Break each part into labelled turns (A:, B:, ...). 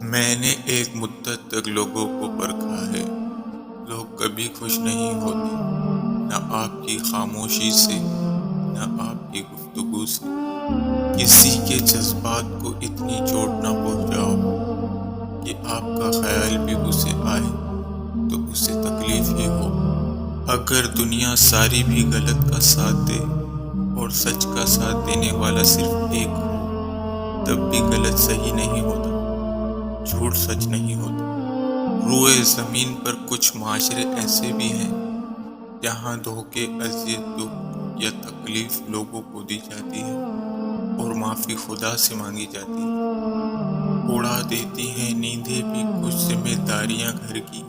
A: میں نے ایک مدت تک لوگوں کو پرکھا ہے۔ لوگ کبھی خوش نہیں ہوتے، نہ آپ کی خاموشی سے، نہ آپ کی گفتگو سے۔ کسی کے جذبات کو اتنی چوٹ نہ پہنچاؤ کہ آپ کا خیال بھی اسے آئے تو اسے تکلیف ہی ہو۔ اگر دنیا ساری بھی غلط کا ساتھ دے اور سچ کا ساتھ دینے والا صرف ایک ہو، تب بھی غلط صحیح نہیں ہوتا، جھوٹ سچ نہیں ہوتا۔ روئے زمین پر کچھ معاشرے ایسے بھی ہیں جہاں دھوکے، اذیت، دکھ یا تکلیف لوگوں کو دی جاتی ہے اور معافی خدا سے مانگی جاتی ہے۔ اڑا دیتی ہیں نیندیں بھی کچھ ذمہ داریاں گھر کی۔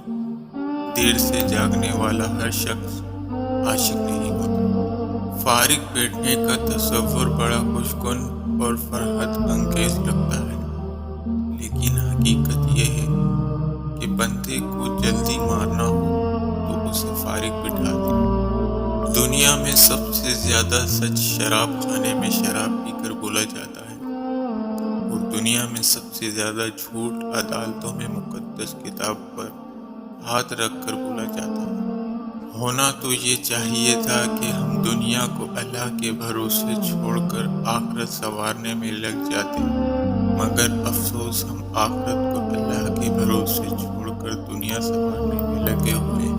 A: دیر سے جاگنے والا ہر شخص عاشق نہیں ہوتا۔ فارغ بیٹھنے کا تصور بڑا خوشگن اور فرحت انگیز لگتا ہے، لیکن حقیقت یہ ہے کہ بندے کو جلدی مارنا ہو تو اسے فارغ بٹھا دے۔ دنیا میں سب سے زیادہ سچ شراب خانے میں شراب پی کر بولا جاتا ہے، اور دنیا میں سب سے زیادہ جھوٹ عدالتوں میں مقدس کتاب پر ہاتھ رکھ کر بولا جاتا ہے۔ ہونا تو یہ چاہیے تھا کہ ہم دنیا کو اللہ کے بھروسے چھوڑ کر آخرت سنوارنے میں لگ جاتے، مگر افسوس ہم آخرت کو اللہ کے بھروسے چھوڑ کر دنیا سنوارنے میں لگے ہوئے ہیں۔